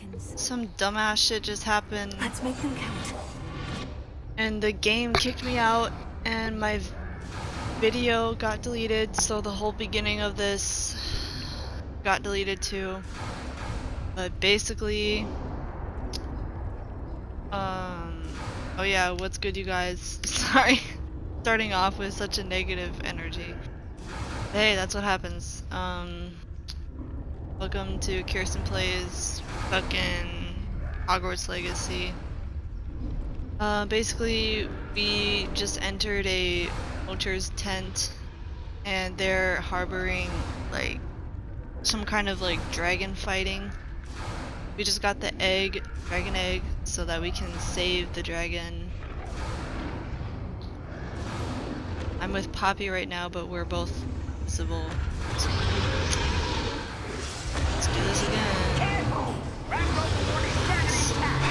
seconds. Some dumbass shit just happened. Let's make them count. And the game kicked me out and my video got deleted, so the whole beginning of this got deleted too. But basically, oh yeah, what's good, you guys? Sorry, starting off with such a negative energy. Hey, that's what happens. Welcome to KeirstynPlays fucking Hogwarts Legacy. Basically, we just entered a vulture's tent, and they're harboring, like, some kind of, like, dragon fighting. We just got the dragon egg, so that we can save the dragon. I'm with Poppy right now, but we're both civil. Let's do this again. Careful! Ragnar is attack!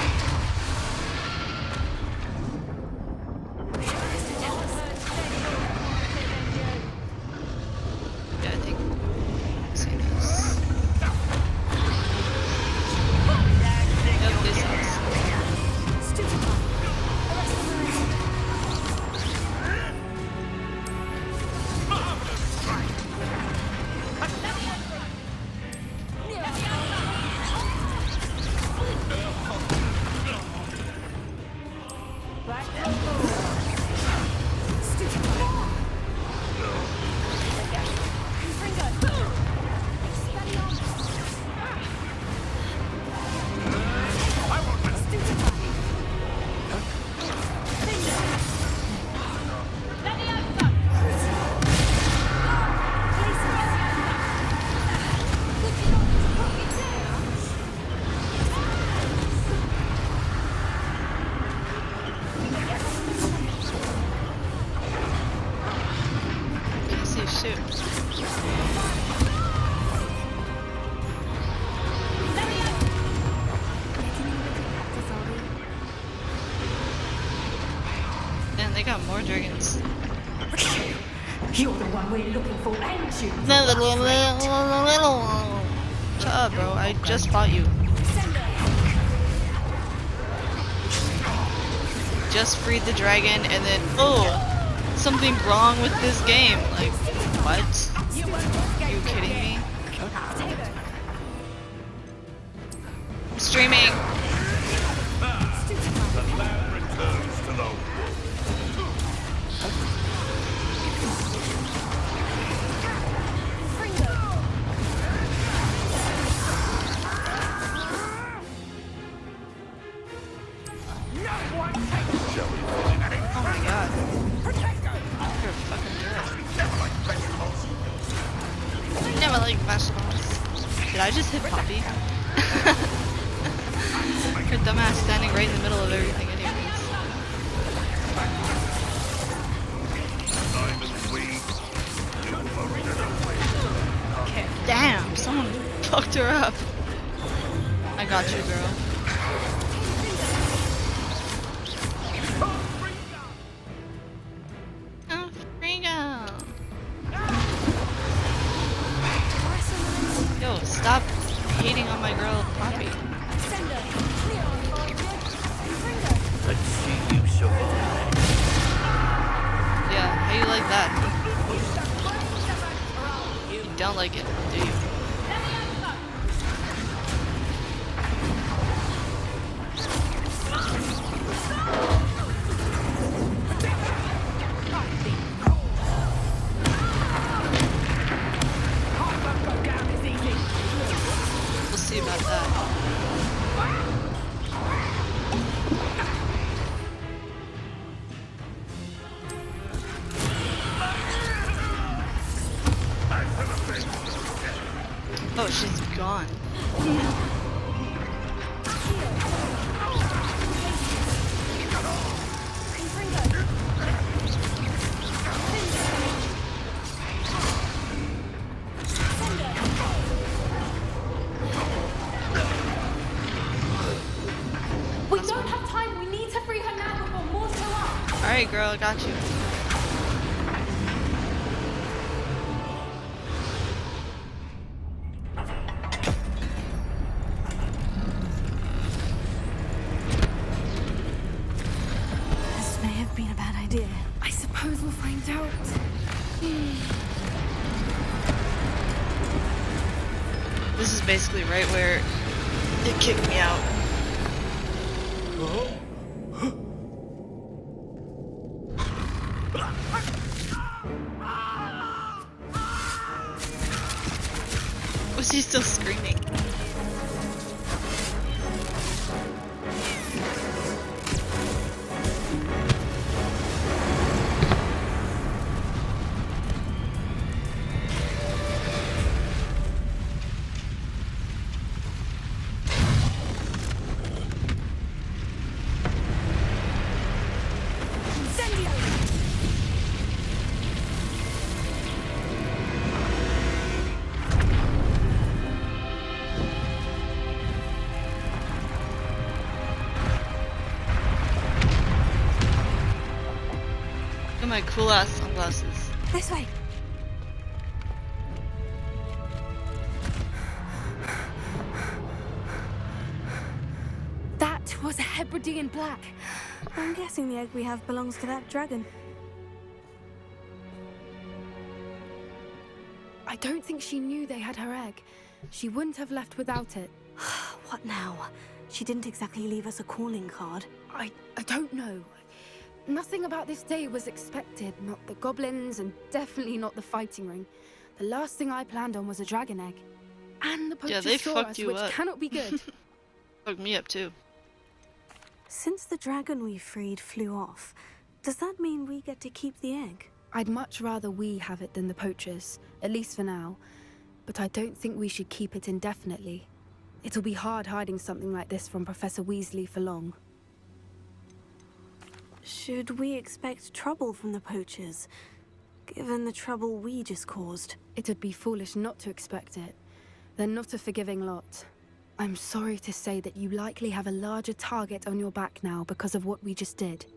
Yeah, I think I've seen this. Yep, this is. Man, they got more dragons. You're the one we're looking for, ain't you? Shut up, bro. I just fought you. Just freed the dragon and then, oh, something wrong with this game. Like, what? Are you kidding me? I'm streaming. The land returns to the Oh my god. You're fucking good. Never like vegetables. Did I just hit Poppy? Her dumbass standing right in the middle of everything anyways. Damn, someone fucked her up. I got you, girl. Oh, freego. Yo, stop hating on my girl, Poppy. Let's see you survive. Yeah, how you like that? You don't like it, do you? We'll see about that. Oh, she's gone. We don't have time. We need to free her now before more show up. Alright, girl, I got you. dear. I suppose we'll find out. This is basically right where it kicked me out. Was he still screaming? Look at my cool ass sunglasses. This way. That was a Hebridean black. I'm guessing the egg we have belongs to that dragon. I don't think she knew they had her egg. She wouldn't have left without it. What now? She didn't exactly leave us a calling card. I don't know. Nothing about this day was expected. Not the goblins, and definitely not the fighting ring. The last thing I planned on was a dragon egg. And the Yeah, they poacher saw fucked us, you which up. cannot be good. Fucked me up too. Since the dragon we freed flew off, does that mean we get to keep the egg? I'd much rather we have it than the poachers, at least for now. But I don't think we should keep it indefinitely. It'll be hard hiding something like this from Professor Weasley for long. Should we expect trouble from the poachers, given the trouble we just caused? It'd be foolish not to expect it. They're not a forgiving lot. I'm sorry to say that you likely have a larger target on your back now because of what we just did.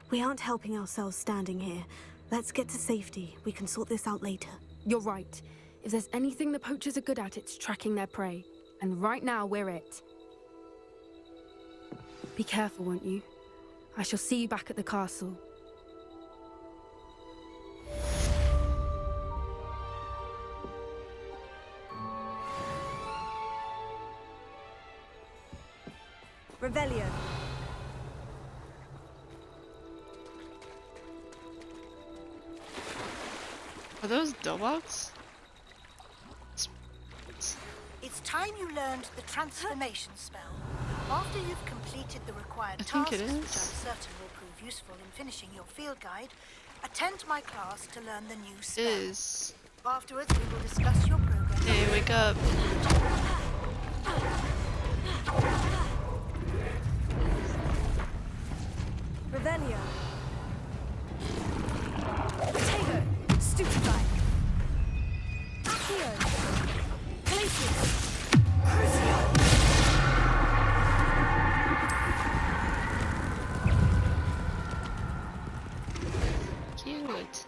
We aren't helping ourselves standing here. Let's get to safety. We can sort this out later. You're right. If there's anything the poachers are good at, it's tracking their prey. And right now, we're it. Be careful, won't you? I shall see you back at the castle. Revelio. Are those Dobots? It's time you learned the transformation spell. After you've completed the required I think tasks, it which I'm is. certain will prove useful in finishing your field guide, attend my class to learn the new spell. Is. Afterwards, we will discuss your progress. Hey, wake up. Revelio. Potato! Stupefy! Accio. Glacius! Crucio! Cute.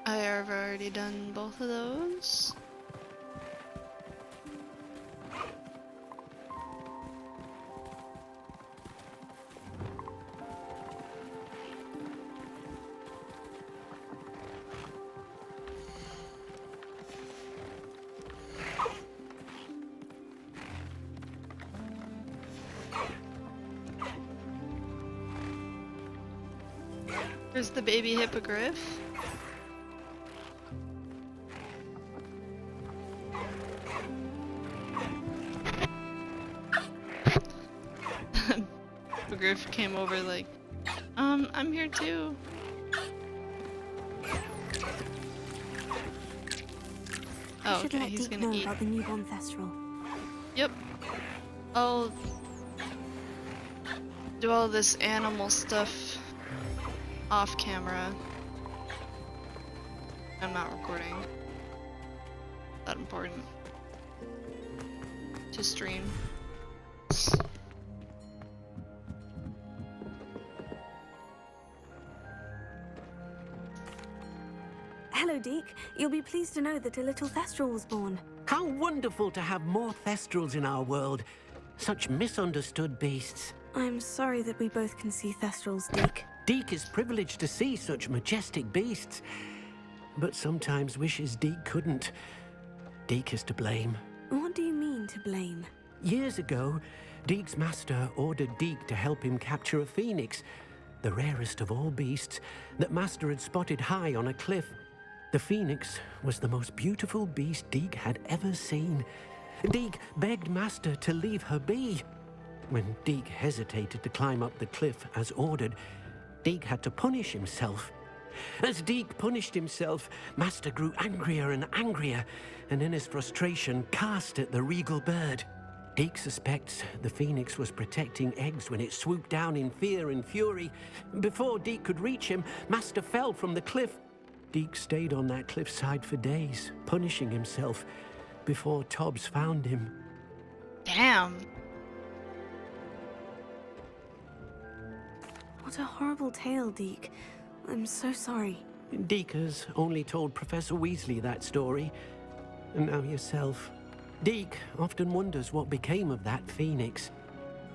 I have already done both of those. Here's the baby hippogriff. Hippogriff came over like, I'm here too. I Oh, should okay, let he's Deke gonna know eat. about the newborn thestral. Yep. I'll do all this animal stuff off camera. I'm not recording. That important to stream. Hello, Deke. You'll be pleased to know that a little thestral was born. How wonderful to have more thestrals in our world. Such misunderstood beasts. I'm sorry that we both can see Thestrals, Deke. Deke is privileged to see such majestic beasts, but sometimes wishes Deke couldn't. Deke is to blame. What do you mean to blame? Years ago, Deke's master ordered Deke to help him capture a phoenix, the rarest of all beasts that master had spotted high on a cliff. The phoenix was the most beautiful beast Deke had ever seen. Deke begged master to leave her be. When Deke hesitated to climb up the cliff as ordered, Deke had to punish himself. As Deke punished himself, master grew angrier and angrier, and in his frustration cast at the regal bird. Deke suspects the phoenix was protecting eggs when it swooped down in fear and fury. Before Deke could reach him, master fell from the cliff. Deke stayed on that cliffside for days, punishing himself, before Tobbs found him. Damn. What a horrible tale, Deke. I'm so sorry. Deke has only told Professor Weasley that story, and now yourself. Deke often wonders what became of that phoenix.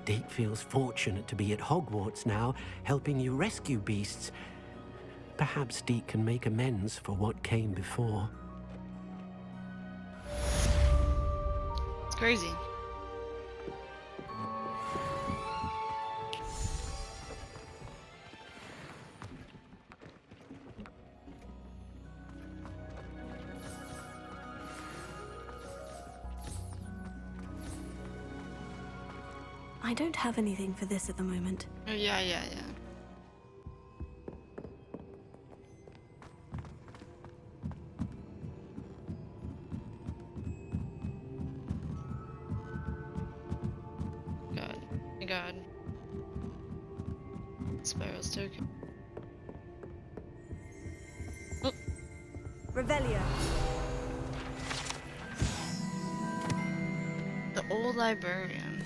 Deke feels fortunate to be at Hogwarts now, helping you rescue beasts. Perhaps Deke can make amends for what came before. It's crazy. I don't have anything for this at the moment. Oh, yeah. God. Spiral's token. Oh. Revelio. The old librarian.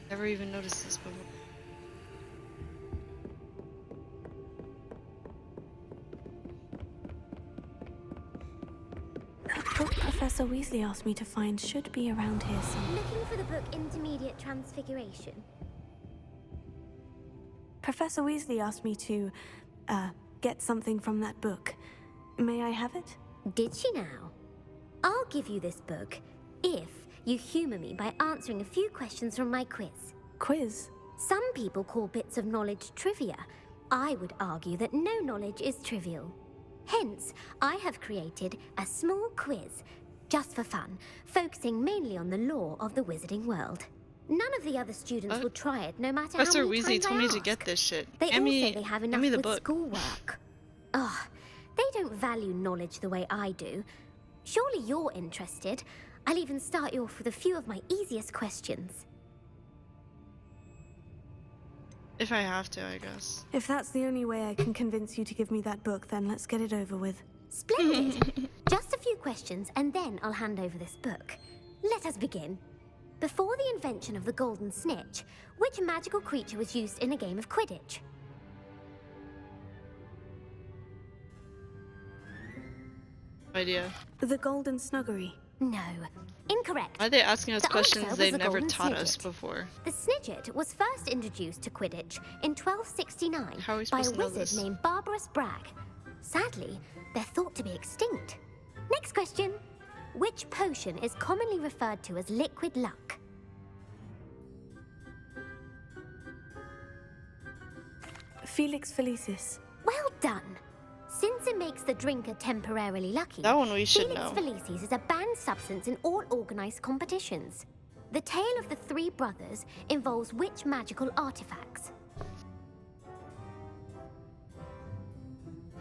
Never even noticed this before. The book Professor Weasley asked me to find should be around here somewhere. Looking for the book Intermediate Transfiguration. Professor Weasley asked me to, get something from that book. May I have it? Did she now? I'll give you this book if you humor me by answering a few questions from my quiz. Quiz? Some people call bits of knowledge trivia. I would argue that no knowledge is trivial. Hence, I have created a small quiz, just for fun, focusing mainly on the lore of the wizarding world. None of the other students will try it, no matter how Professor many Weasley times I told me to ask. get this shit. They Hand all me- say they have enough hand me the with book. schoolwork. Ugh, they don't value knowledge the way I do. Surely you're interested. I'll even start you off with a few of my easiest questions. If I have to, I guess. If that's the only way I can convince you to give me that book, then let's get it over with. Splendid! Just a few questions, and then I'll hand over this book. Let us begin. Before the invention of the golden snitch, which magical creature was used in a game of Quidditch? No idea. The Golden Snuggery. No. Incorrect. Why are they asking us The questions answer they've was the never golden taught us snidget. before? The snidget was first introduced to Quidditch in 1269 How are we by supposed a to know wizard this? named Barbarous Bragg. Sadly, they're thought to be extinct. Next question. Which potion is commonly referred to as liquid luck? Felix Felicis. Well done. Since it makes the drinker temporarily lucky, That one we should Felix know. Felicis is a banned substance in all organized competitions. The tale of the three brothers involves which magical artifacts?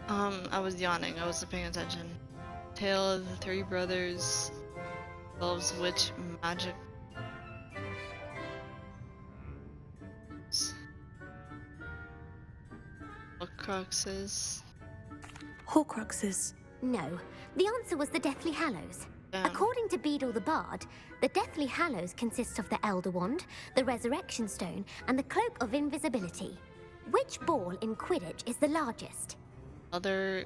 I was yawning. I wasn't paying attention. Tale of the Three Brothers involves which magic? Horcruxes. Horcruxes. No, the answer was the Deathly Hallows. Damn. According to Beedle the Bard, the Deathly Hallows consists of the Elder Wand, the Resurrection Stone, and the Cloak of Invisibility. Which ball in Quidditch is the largest? Other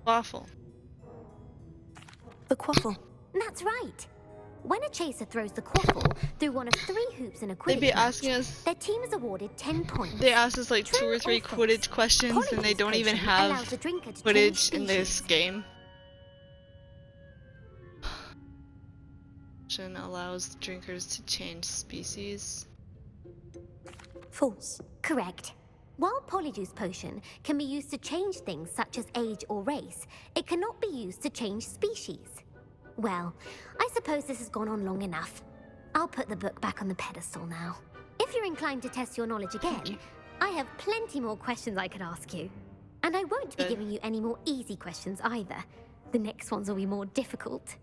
waffle. The Quaffle. That's right. When a chaser throws the quaffle through one of 3 hoops in a They'd Quidditch be match, asking us. their team is awarded 10 points. They asked us like True 2 or 3 or false? Quidditch questions, and they Polyjuice don't even potion have allows the drinker to change Quidditch in this species. game. Potion allows drinkers to change species. False. Correct. While Polyjuice potion can be used to change things such as age or race, it cannot be used to change species. Well, I suppose this has gone on long enough. I'll put the book back on the pedestal now. If you're inclined to test your knowledge again, I have plenty more questions I could ask you. And I won't be giving you any more easy questions either. The next ones will be more difficult.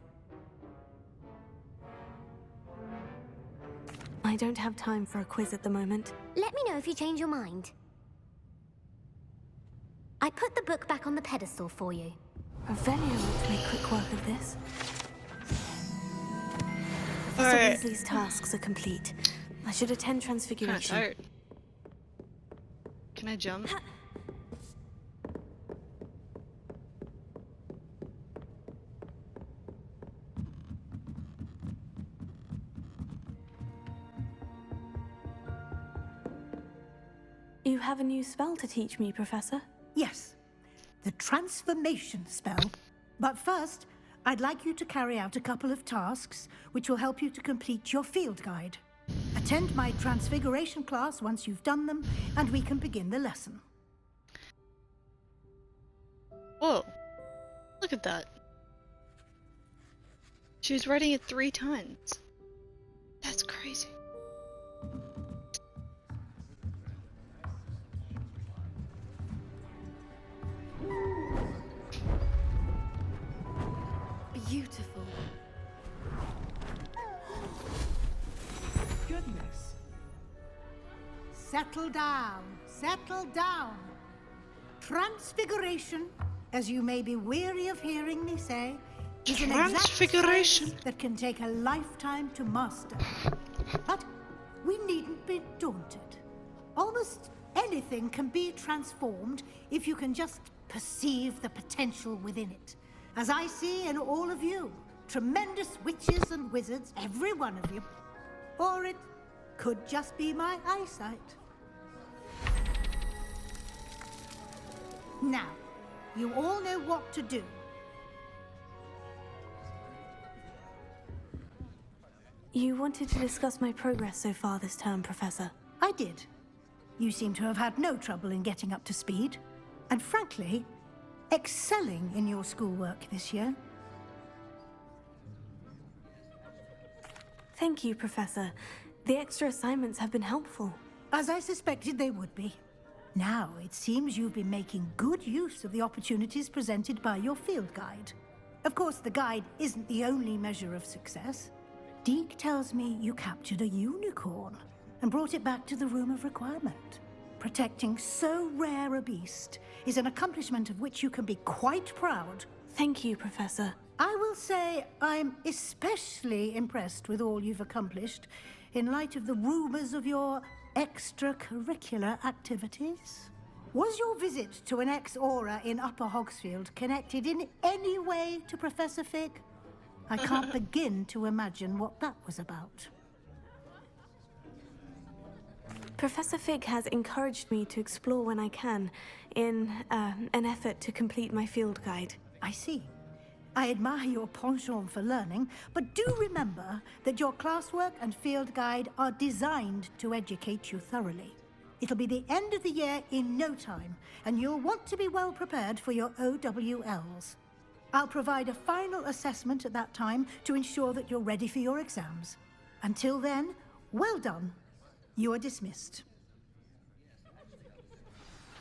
I don't have time for a quiz at the moment. Let me know if you change your mind. I put the book back on the pedestal for you. Revelio ought to make quick work of this. Professor Alright. Weasley's tasks are complete. I should attend Kinda Transfiguration. tired. Can I jump? You have a new spell to teach me, Professor? Yes, the transformation spell. But first, I'd like you to carry out a couple of tasks which will help you to complete your field guide. Attend my transfiguration class once you've done them, and we can begin the lesson. Whoa. Look at that. She was writing it 3 times. That's crazy. Beautiful. Goodness. Settle down. Settle down. Transfiguration, as you may be weary of hearing me say, is an exact Transfiguration. science that can take a lifetime to master. But we needn't be daunted. Almost anything can be transformed if you can just perceive the potential within it. As I see in all of you, tremendous witches and wizards, every one of you. Or it could just be my eyesight. Now, you all know what to do. You wanted to discuss my progress so far this term, Professor. I did. You seem to have had no trouble in getting up to speed. And frankly, excelling in your schoolwork this year. Thank you, Professor. The extra assignments have been helpful. As I suspected they would be. Now, it seems you've been making good use of the opportunities presented by your field guide. Of course, the guide isn't the only measure of success. Deke tells me you captured a unicorn and brought it back to the Room of Requirement. Protecting so rare a beast is an accomplishment of which you can be quite proud. Thank you, Professor. I will say I'm especially impressed with all you've accomplished in light of the rumors of your extracurricular activities. Was your visit to an ex-aura in Upper Hogsfield connected in any way to Professor Fig? I can't begin to imagine what that was about. Professor Fig has encouraged me to explore when I can, in an effort to complete my field guide. I see. I admire your penchant for learning, but do remember that your classwork and field guide are designed to educate you thoroughly. It'll be the end of the year in no time, and you'll want to be well prepared for your OWLs. I'll provide a final assessment at that time to ensure that you're ready for your exams. Until then, well done. You are dismissed.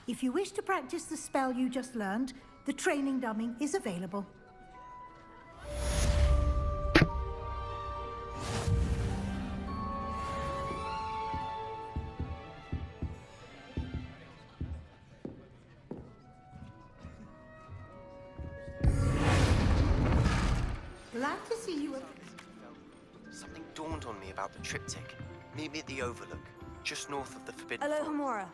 If you wish to practice the spell you just learned, the training dummy is available. Glad to see you. Something dawned on me about the triptych. Meet me at the Overlook, just north of the Forbidden Aloha Forest. Mora.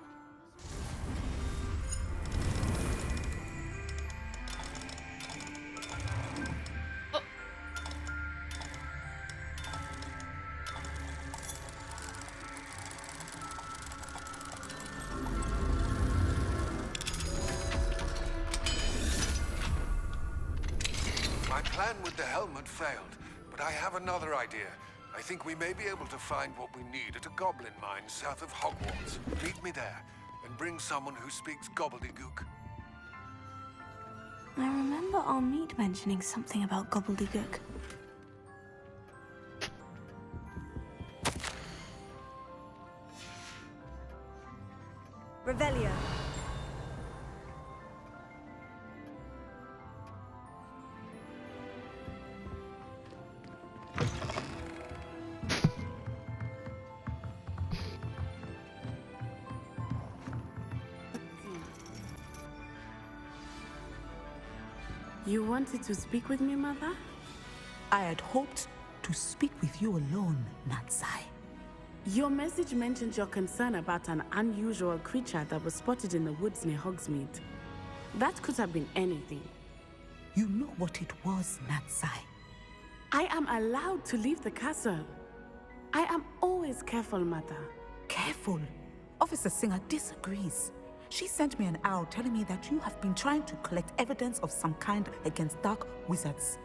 plan with the helmet failed, but I have another idea. I think we may be able to find what we need at a goblin mine south of Hogwarts. Meet me there, and bring someone who speaks gobbledygook. I remember our meet mentioning something about gobbledygook. Revelio. You wanted to speak with me, Mother? I had hoped to speak with you alone, Natsai. Your message mentioned your concern about an unusual creature that was spotted in the woods near Hogsmeade. That could have been anything. You know what it was, Natsai. I am allowed to leave the castle. I am always careful, Mother. Careful? Officer Singer disagrees. She sent me an owl telling me that you have been trying to collect evidence of some kind against dark wizards.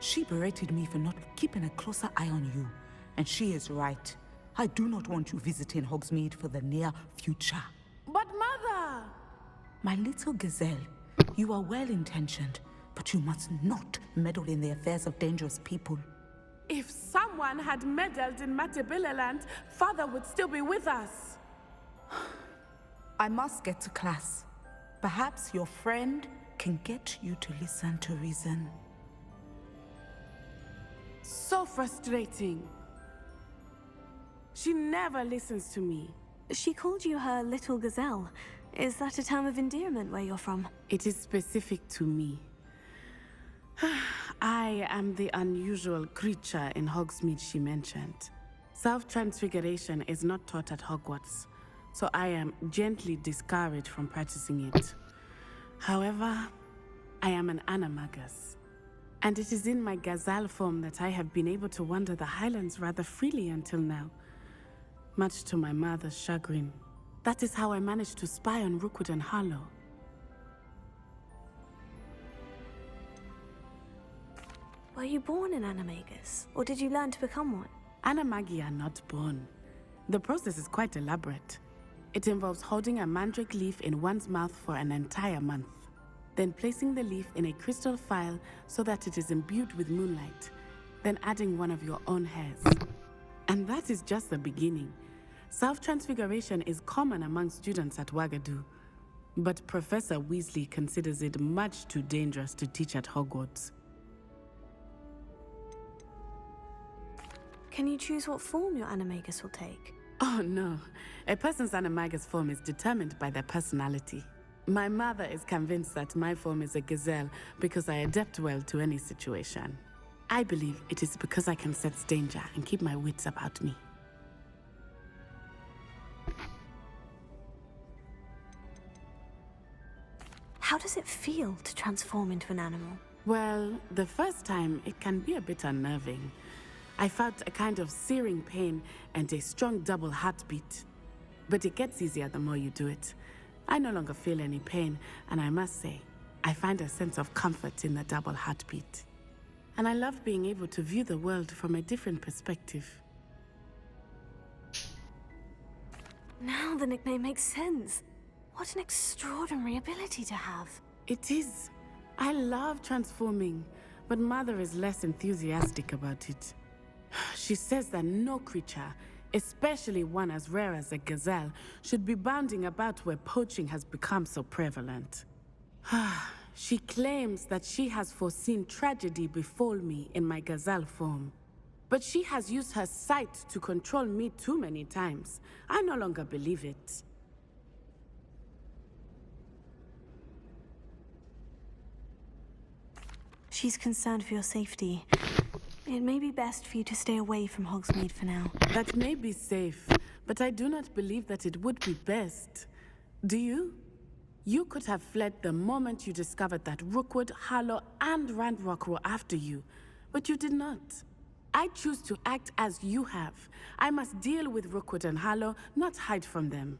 She berated me for not keeping a closer eye on you, and she is right. I do not want you visiting Hogsmeade for the near future. But Mother! My little gazelle, you are well-intentioned, but you must not meddle in the affairs of dangerous people. If someone had meddled in Matabeleland, Father would still be with us. I must get to class. Perhaps your friend can get you to listen to reason. So frustrating. She never listens to me. She called you her little gazelle. Is that a term of endearment where you're from? It is specific to me. I am the unusual creature in Hogsmeade she mentioned. Self-transfiguration is not taught at Hogwarts, so I am gently discouraged from practicing it. However, I am an animagus, and it is in my gazelle form that I have been able to wander the Highlands rather freely until now, much to my mother's chagrin. That is how I managed to spy on Rookwood and Harlow. Were you born an animagus, or did you learn to become one? Animagi are not born. The process is quite elaborate. It involves holding a mandrake leaf in one's mouth for an entire month, then placing the leaf in a crystal phial so that it is imbued with moonlight, then adding one of your own hairs. And that is just the beginning. Self-transfiguration is common among students at Wagadu, but Professor Weasley considers it much too dangerous to teach at Hogwarts. Can you choose what form your animagus will take? Oh no, a person's animagus form is determined by their personality. My mother is convinced that my form is a gazelle because I adapt well to any situation. I believe it is because I can sense danger and keep my wits about me. How does it feel to transform into an animal? Well, the first time it can be a bit unnerving. I felt a kind of searing pain and a strong double heartbeat. But it gets easier the more you do it. I no longer feel any pain, and I must say, I find a sense of comfort in the double heartbeat. And I love being able to view the world from a different perspective. Now the nickname makes sense. What an extraordinary ability to have. It is. I love transforming, but Mother is less enthusiastic about it. She says that no creature, especially one as rare as a gazelle, should be bounding about where poaching has become so prevalent. She claims that she has foreseen tragedy befall me in my gazelle form. But she has used her sight to control me too many times. I no longer believe it. She's concerned for your safety. It may be best for you to stay away from Hogsmeade for now. That may be safe, but I do not believe that it would be best. Do you? You could have fled the moment you discovered that Rookwood, Harlow, and Randrock were after you, but you did not. I choose to act as you have. I must deal with Rookwood and Harlow, not hide from them.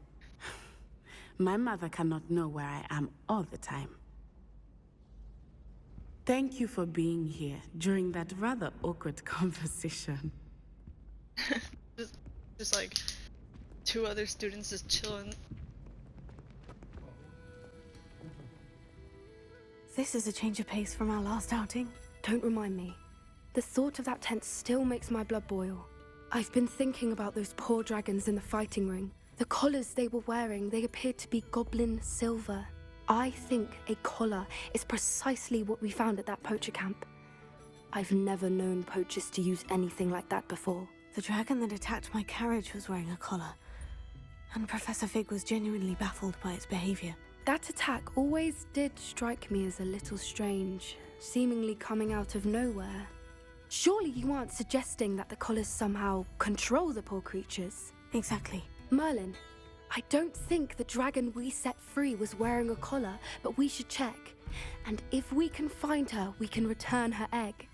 My mother cannot know where I am all the time. Thank you for being here during that rather awkward conversation. just like 2 other students just chilling. This is a change of pace from our last outing. Don't remind me. The thought of that tent still makes my blood boil. I've been thinking about those poor dragons in the fighting ring. The collars they were wearing, they appeared to be goblin silver. I think a collar is precisely what we found at that poacher camp. I've never known poachers to use anything like that before. The dragon that attacked my carriage was wearing a collar, and Professor Fig was genuinely baffled by its behavior. That attack always did strike me as a little strange, seemingly coming out of nowhere. Surely you aren't suggesting that the collars somehow control the poor creatures? Exactly. Merlin, I don't think the dragon we set free was wearing a collar, but we should check. And if we can find her, we can return her egg.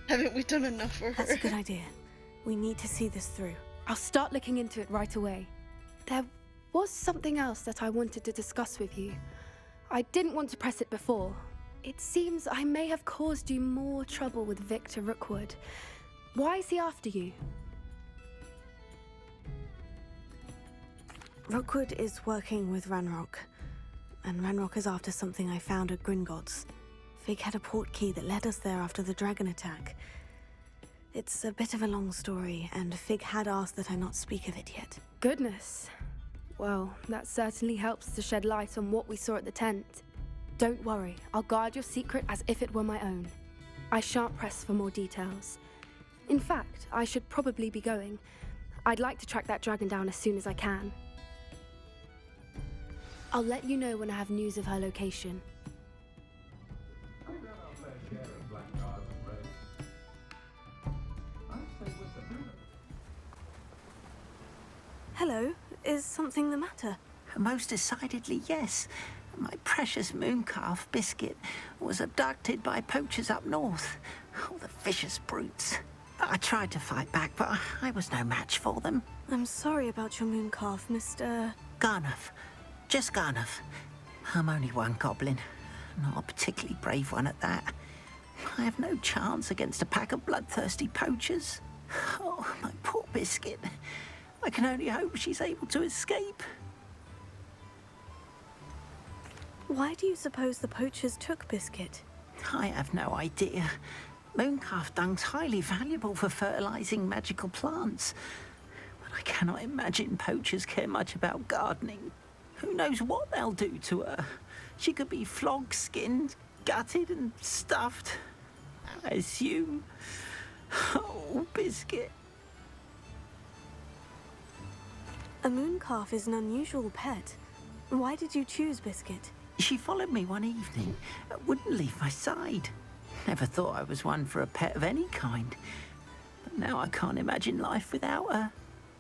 Haven't we done enough for her? That's a good idea. We need to see this through. I'll start looking into it right away. There was something else that I wanted to discuss with you. I didn't want to press it before. It seems I may have caused you more trouble with Victor Rookwood. Why is he after you? Rookwood is working with Ranrock, and Ranrock is after something I found at Gringotts. Fig had a portkey that led us there after the dragon attack. It's a bit of a long story, and Fig had asked that I not speak of it yet. Goodness. Well, that certainly helps to shed light on what we saw at the tent. Don't worry, I'll guard your secret as if it were my own. I shan't press for more details. In fact, I should probably be going. I'd like to track that dragon down as soon as I can. I'll let you know when I have news of her location. Hello, is something the matter? Most decidedly, yes. My precious mooncalf, Biscuit, was abducted by poachers up north. Oh, the vicious brutes. I tried to fight back, but I was no match for them. I'm sorry about your mooncalf, Mr. Garnuff. Just Garnuff. I'm only one goblin. Not a particularly brave one at that. I have no chance against a pack of bloodthirsty poachers. Oh, my poor Biscuit. I can only hope she's able to escape. Why do you suppose the poachers took Biscuit? I have no idea. Mooncalf dung's highly valuable for fertilizing magical plants. But I cannot imagine poachers care much about gardening. Who knows what they'll do to her? She could be flogged, skinned, gutted and stuffed. I assume. Oh, Biscuit. A mooncalf is an unusual pet. Why did you choose Biscuit? She followed me one evening, wouldn't leave my side. Never thought I was one for a pet of any kind. But now I can't imagine life without her.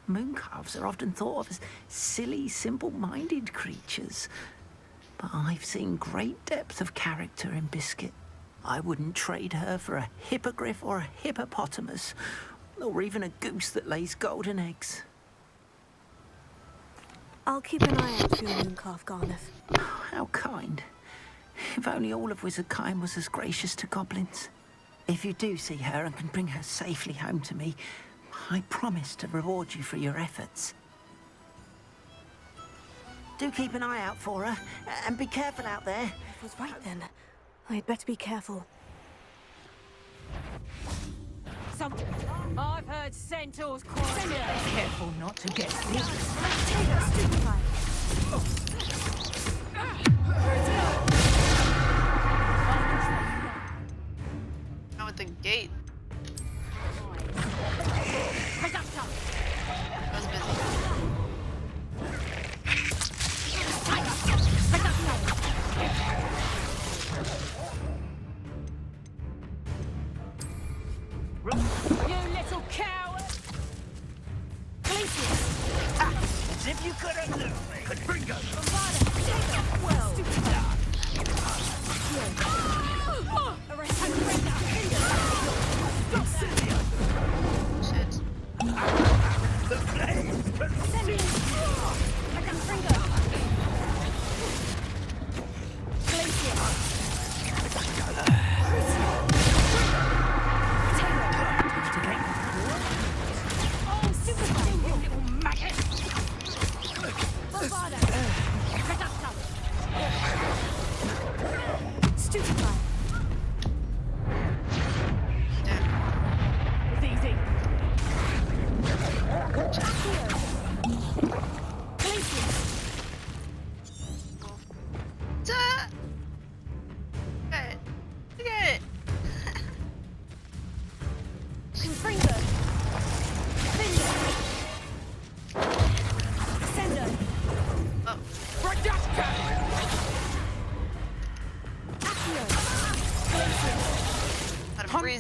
Mooncalves are often thought of as silly, simple-minded creatures. But I've seen great depth of character in Biscuit. I wouldn't trade her for a hippogriff or a hippopotamus, or even a goose that lays golden eggs. I'll keep an eye out for your mooncalf, Garnuff. Oh, how kind. If only all of Wizardkind was as gracious to goblins. If you do see her and can bring her safely home to me, I promise to reward you for your efforts. Do keep an eye out for her, and be careful out there. I was right then. I'd better be careful. I've heard centaurs quite. Careful not to get sick. Now at the gate. That was busy. You little coward! As if you could have known me. But bring us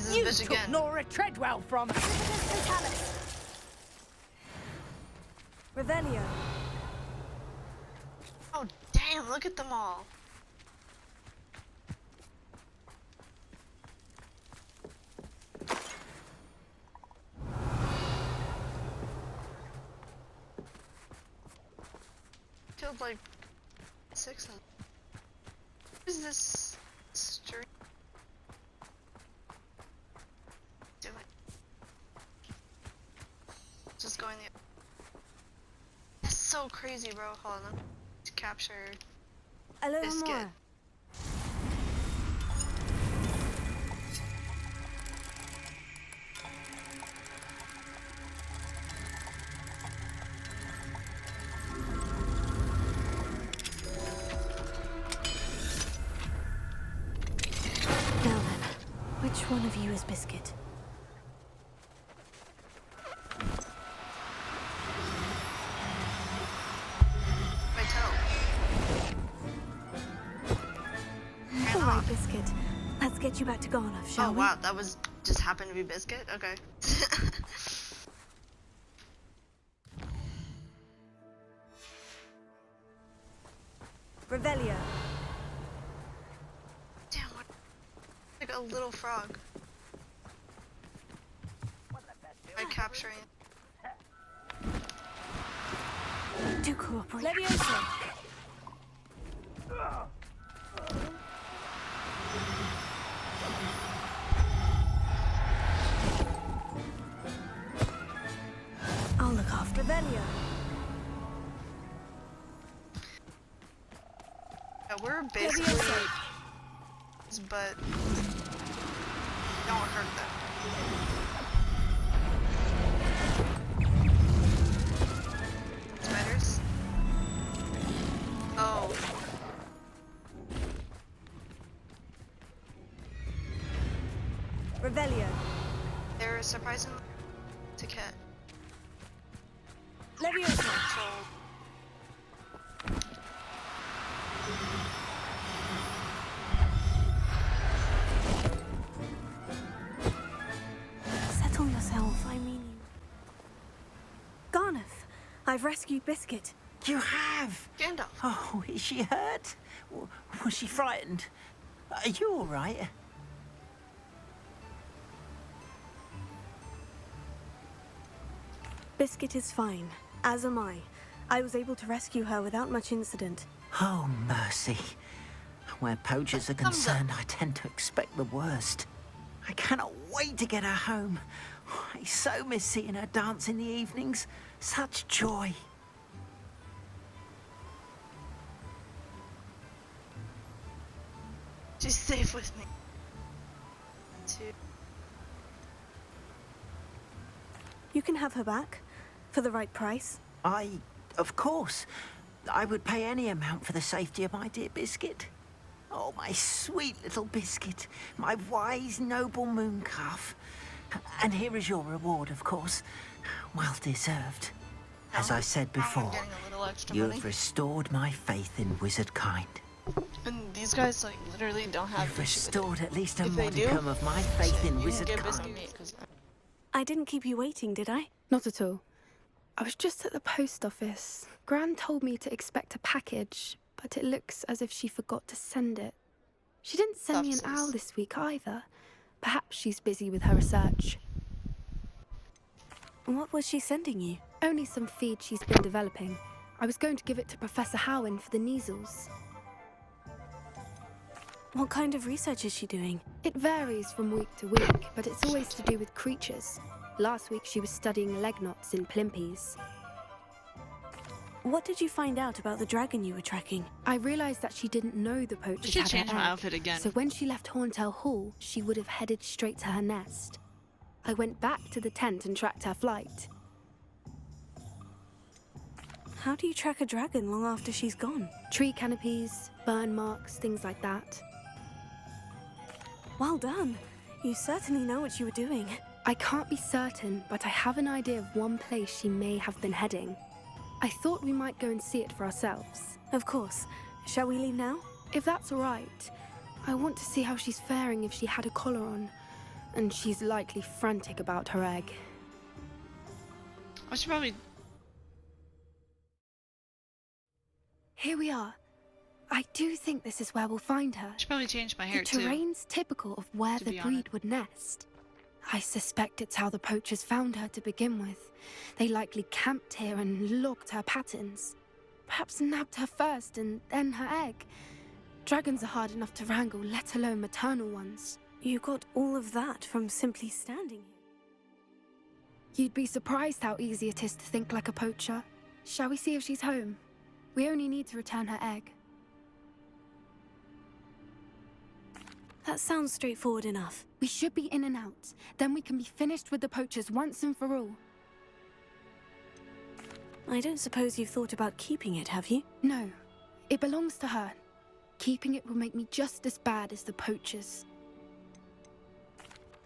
this You bitch took again. Nora Treadwell from us. Revelio. Oh damn! Look at them all. Killed like 6 of them. What is this street? Do it. Just going the. That's so crazy, bro. Hold on. Let's capture A little Biscuit. more. Now then, which one of you is Biscuit? my toe. All right, Biscuit. Let's get you back to Garnoff, shall Oh we? wow, that was just happened to be Biscuit. Okay. Revelio. Damn, what? Like a little frog. By capturing. Do cooperate. Leviosa. I'll look after Revelio. Yeah, we're basically, but don't hurt them. Spiders. Oh. Revelio. They're surprisingly to cat. Leviosa. Settle yourself, I mean you. Garnoff, I've rescued Biscuit. You have? Gandalf. Oh, is she hurt? Was she frightened? Are you all right? Biscuit is fine, as am I. I was able to rescue her without much incident. Oh, mercy. Where poachers are concerned, I tend to expect the worst. I cannot wait to get her home. I so miss seeing her dance in the evenings. Such joy. She's safe with me. You can have her back, for the right price. Of course. I would pay any amount for the safety of my dear Biscuit. Oh, my sweet little Biscuit. My wise, noble moon calf. And here is your reward, of course. Well deserved. As I said before, Getting a little extra you money. have restored my faith in wizard kind. And these guys like literally don't have. You've restored at least a If they do, modicum of my faith in you wizard can get kind. Biscuit meat, 'cause I didn't keep you waiting, did I? Not at all. I was just at the post office. Gran told me to expect a package, but it looks as if she forgot to send it. She didn't send me an Lapses. owl this week either. Perhaps she's busy with her research. What was she sending you? Only some feed she's been developing. I was going to give it to Professor Howen for the measles. What kind of research is she doing? It varies from week to week, but it's always to do with creatures. Last week she was studying leg knots in plimpies. What did you find out about the dragon you were tracking? I realized that she didn't know the poachers should had change her my egg, outfit again. So when she left Horntail Hall, she would have headed straight to her nest. I went back to the tent and tracked her flight. How do you track a dragon long after she's gone? Tree canopies, burn marks, things like that. Well done. You certainly know what you were doing. I can't be certain, but I have an idea of one place she may have been heading. I thought we might go and see it for ourselves. Of course. Shall we leave now? If that's all right. I want to see how she's faring if she had a collar on. and she's likely frantic about her egg. I should probably. Here we are. I do think this is where we'll find her. Should probably change my hair the too. terrain's typical of where to the be breed honest. would nest. I suspect it's how the poachers found her to begin with. They likely camped here and logged her patterns. Perhaps nabbed her first and then her egg. Dragons are hard enough to wrangle, let alone maternal ones. You got all of that from simply standing here. You'd be surprised how easy it is to think like a poacher. Shall we see if she's home? We only need to return her egg. That sounds straightforward enough. We should be in and out. Then we can be finished with the poachers once and for all. I don't suppose you've thought about keeping it, have you? No. It belongs to her. Keeping it will make me just as bad as the poachers.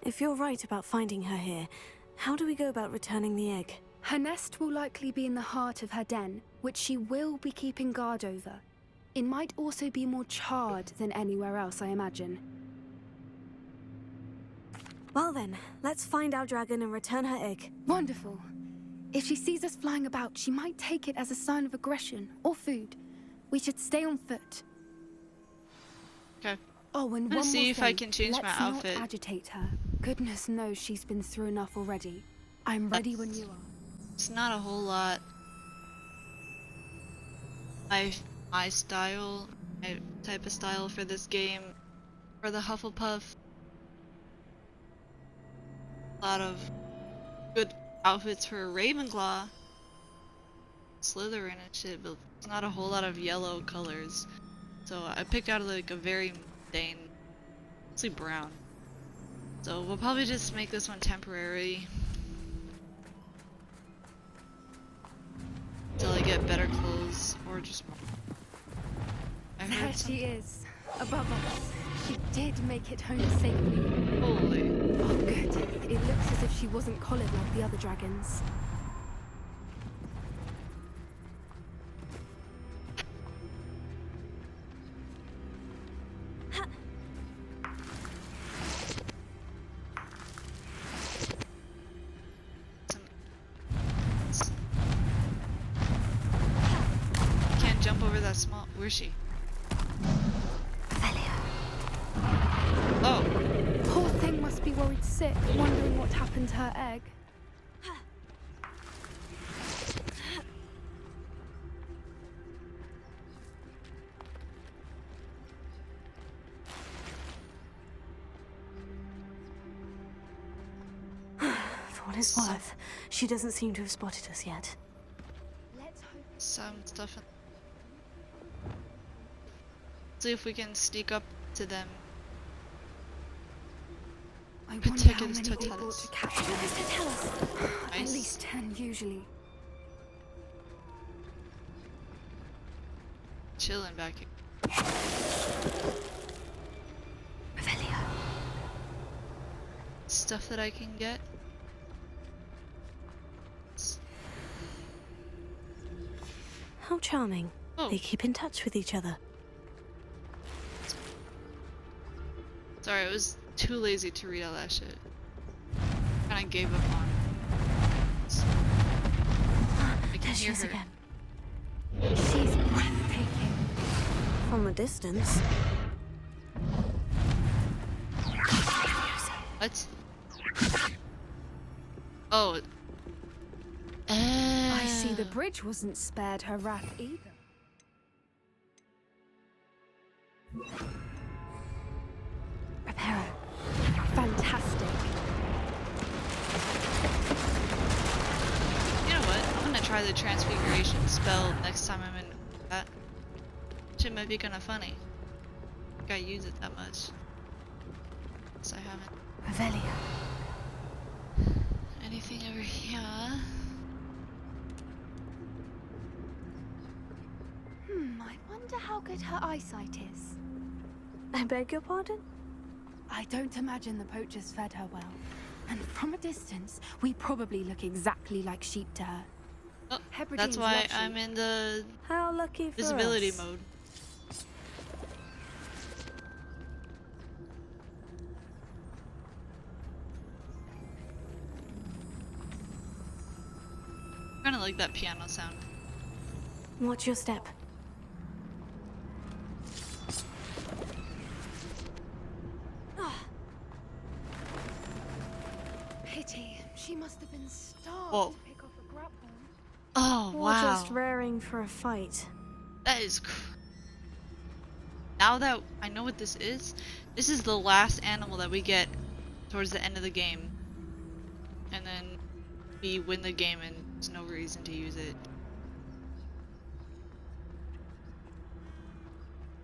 If you're right about finding her here, how do we go about returning the egg? Her nest will likely be in the heart of her den, which she will be keeping guard over. It might also be more charred than anywhere else, I imagine. Well then, let's find our dragon and return her egg. Wonderful. If she sees us flying about, she might take it as a sign of aggression or food. We should stay on foot. Okay. Oh, and I'm gonna one see more if thing. I can change my Let's outfit. not agitate her. Goodness knows she's been through enough already. I'm ready when you are. It's not a whole lot. My style, my type of style for this game, for the Hufflepuff. A lot of good outfits for Ravenclaw, Slytherin and shit, but it's not a whole lot of yellow colors. So I picked out like a very mundane, mostly brown. So we'll probably just make this one temporary until I get better clothes or just more. I There heard she is, above us. She did make it home safely. Holy. Oh, good. It looks as if she wasn't collared like the other dragons. Can't jump over that small. Where's she? Oh. Poor thing must be worried sick, wondering what happened to her egg. For what it's worth, she doesn't seem to have spotted us yet. Some stuff. See if we can sneak up to them. I wonder how Particulars many to they tell brought us. to catch her. At Nice. least 10 usually. Chilling back here. Revelio. Stuff that I can get. How charming. Oh. They keep in touch with each other. Sorry, I was too lazy to read all that shit. Kinda gave up on. I can There she hear is her. again. She's breathtaking. From a distance. What? Oh. I see the bridge wasn't spared her wrath either. Reparo. Fantastic. You know what? I'm gonna try the transfiguration spell next time I'm in that. Shit might be kinda funny. I think I use it that much. Guess I haven't. Revelio. Anything over here? I wonder how good her eyesight is. I beg your pardon? I don't imagine the poachers fed her well. And from a distance, we probably look exactly like sheep to her. Oh, Hebrideans that's why love I'm sheep. in the How lucky for visibility us. mode. Kind of like that piano sound. Watch your step. Pity. She must have been starved Whoa. to pick off a grapple. Oh, Or wow. just raring for a fight. That is now that I know what this is the last animal that we get towards the end of the game. And then we win the game and there's no reason to use it.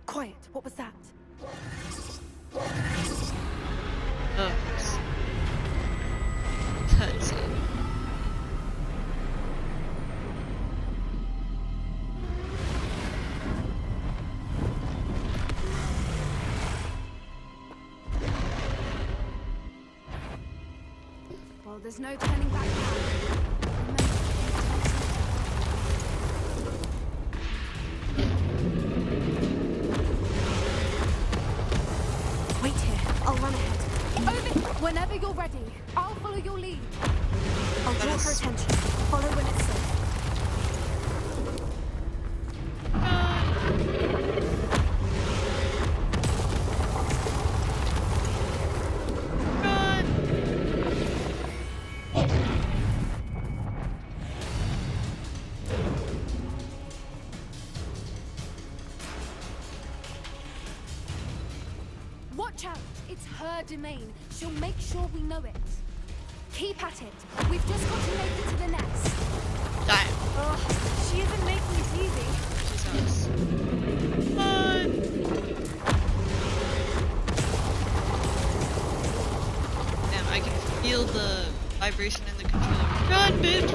Quiet. What was that? Oops. That's it. Well, there's no turning back now. Wait here. I'll run ahead. Over. Whenever you're ready, I'll follow your lead. I'll draw her attention. Follow when it's safe. Watch out! It's her domain. She'll make sure we know it. Keep at it. We've just got to make it to the nest. Damn. Ugh, she isn't making it easy. She sucks. Run! Damn, I can feel the vibration in the controller. Run, bitch,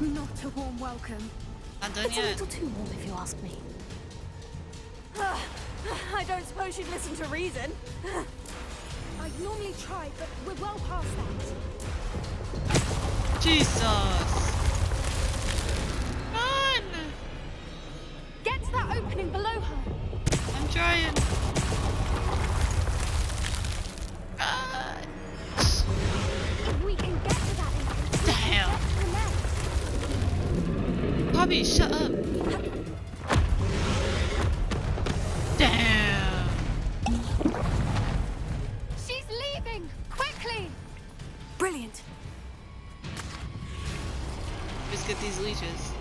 run! Not a warm welcome. Not done It's a yet. little too warm if you ask me. I don't suppose she'd listen to reason. I'd normally try, but we're well past that. Jesus! Run! Get to that opening below her. I'm trying. Run! If we can get to that entrance, we can Damn. get to the nest. Bobby, shut up. Damn. She's leaving! Quickly! Brilliant. Just get these leeches.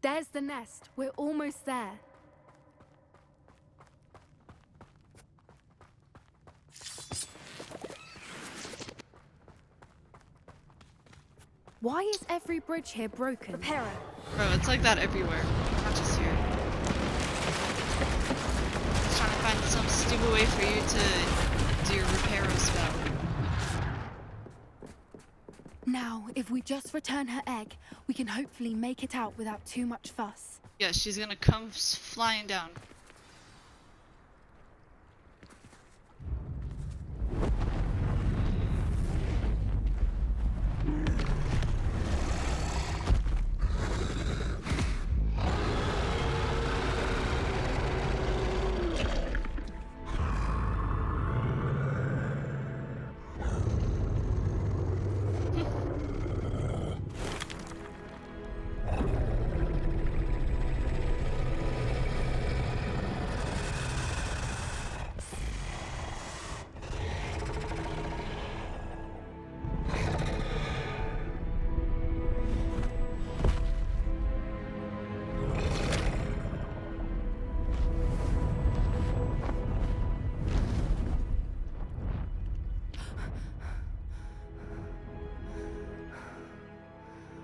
There's the nest. We're almost there. Why is every bridge here broken? Repair her. Bro, it's like that everywhere. Not just here. Just trying to find some stupid way for you to do your repair spell. Now, if we just return her egg, we can hopefully make it out without too much fuss. Yeah, she's gonna come flying down.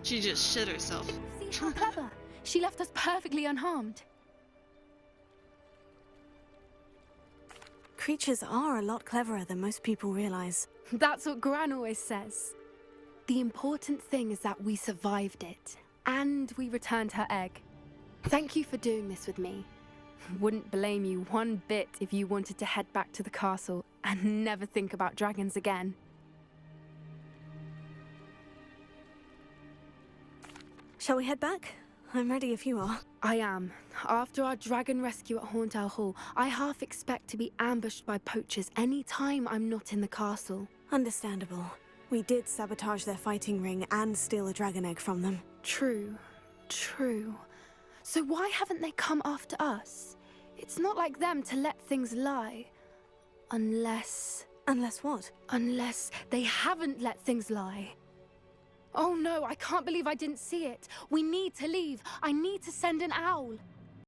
She just shit herself. See how clever? She left us perfectly unharmed. Creatures are a lot cleverer than most people realize. That's what Gran always says. The important thing is that we survived it, and we returned her egg. Thank you for doing this with me. Wouldn't blame you one bit if you wanted to head back to the castle and never think about dragons again. Shall we head back? I'm ready if you are. I am. After our dragon rescue at Hauntowl Hall, I half expect to be ambushed by poachers any time I'm not in the castle. Understandable. We did sabotage their fighting ring and steal a dragon egg from them. True. So why haven't they come after us? It's not like them to let things lie. Unless... Unless what? Unless they haven't let things lie. Oh no, I can't believe I didn't see it. We need to leave. I need to send an owl.